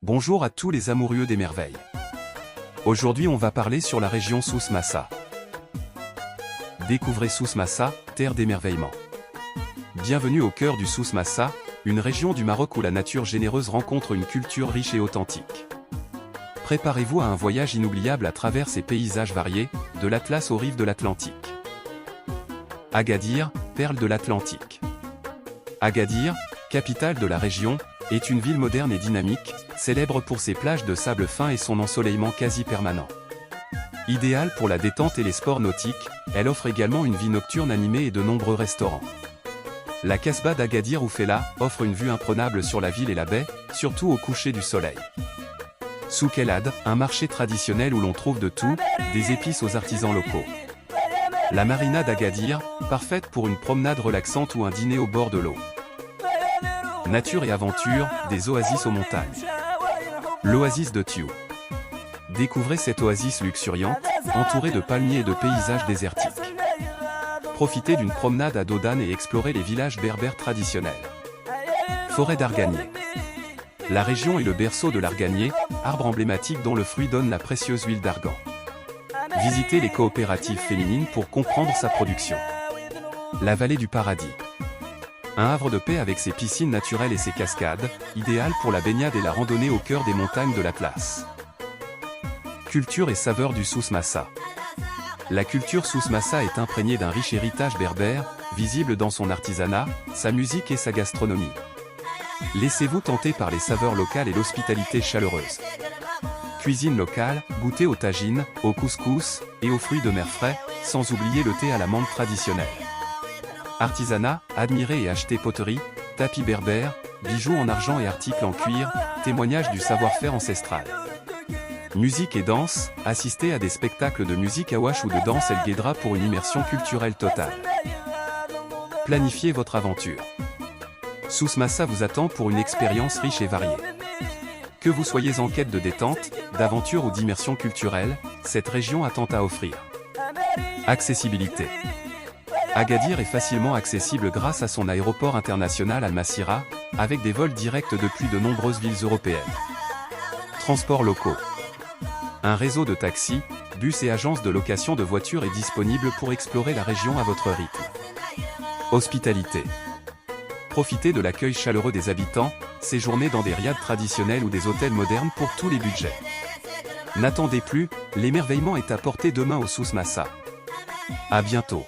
Bonjour à tous les amoureux des merveilles. Aujourd'hui on va parler sur la région Souss Massa. Découvrez Souss Massa, terre d'émerveillement. Bienvenue au cœur du Souss Massa, une région du Maroc où la nature généreuse rencontre une culture riche et authentique. Préparez-vous à un voyage inoubliable à travers ces paysages variés, de l'Atlas aux rives de l'Atlantique. Agadir, perle de l'Atlantique. Agadir, capitale de la région, est une ville moderne et dynamique, célèbre pour ses plages de sable fin et son ensoleillement quasi permanent. Idéale pour la détente et les sports nautiques, elle offre également une vie nocturne animée et de nombreux restaurants. La Casbah d'Agadir Oufella offre une vue imprenable sur la ville et la baie, surtout au coucher du soleil. Souk El Had, un marché traditionnel où l'on trouve de tout, des épices aux artisans locaux. La marina d'Agadir, parfaite pour une promenade relaxante ou un dîner au bord de l'eau. Nature et aventure, des oasis aux montagnes. L'oasis de Tiou. Découvrez cette oasis luxuriante, entourée de palmiers et de paysages désertiques. Profitez d'une promenade à dos d'âne et explorez les villages berbères traditionnels. Forêt d'Arganier. La région est le berceau de l'arganier, arbre emblématique dont le fruit donne la précieuse huile d'argan. Visitez les coopératives féminines pour comprendre sa production. La vallée du paradis. Un havre de paix avec ses piscines naturelles et ses cascades, idéal pour la baignade et la randonnée au cœur des montagnes de l'Atlas. Culture et saveurs du Souss Massa. La culture Souss Massa est imprégnée d'un riche héritage berbère, visible dans son artisanat, sa musique et sa gastronomie. Laissez-vous tenter par les saveurs locales et l'hospitalité chaleureuse. Cuisine locale, goûtez aux tagines, au couscous, et aux fruits de mer frais, sans oublier le thé à la menthe traditionnel. Artisanat, admirez et achetez poterie, tapis berbères, bijoux en argent et articles en cuir, témoignage du savoir-faire ancestral. Musique et danse, assistez à des spectacles de musique Awash ou de danse El Guedra pour une immersion culturelle totale. Planifiez votre aventure. Souss Massa vous attend pour une expérience riche et variée. Que vous soyez en quête de détente, d'aventure ou d'immersion culturelle, cette région a tant à offrir. Accessibilité. Agadir est facilement accessible grâce à son aéroport international Al-Massira, avec des vols directs depuis de nombreuses villes européennes. Transports locaux. Un réseau de taxis, bus et agences de location de voitures est disponible pour explorer la région à votre rythme. Hospitalité. Profitez de l'accueil chaleureux des habitants, séjournez dans des riads traditionnels ou des hôtels modernes pour tous les budgets. N'attendez plus, l'émerveillement est à portée de main au Souss Massa. À bientôt.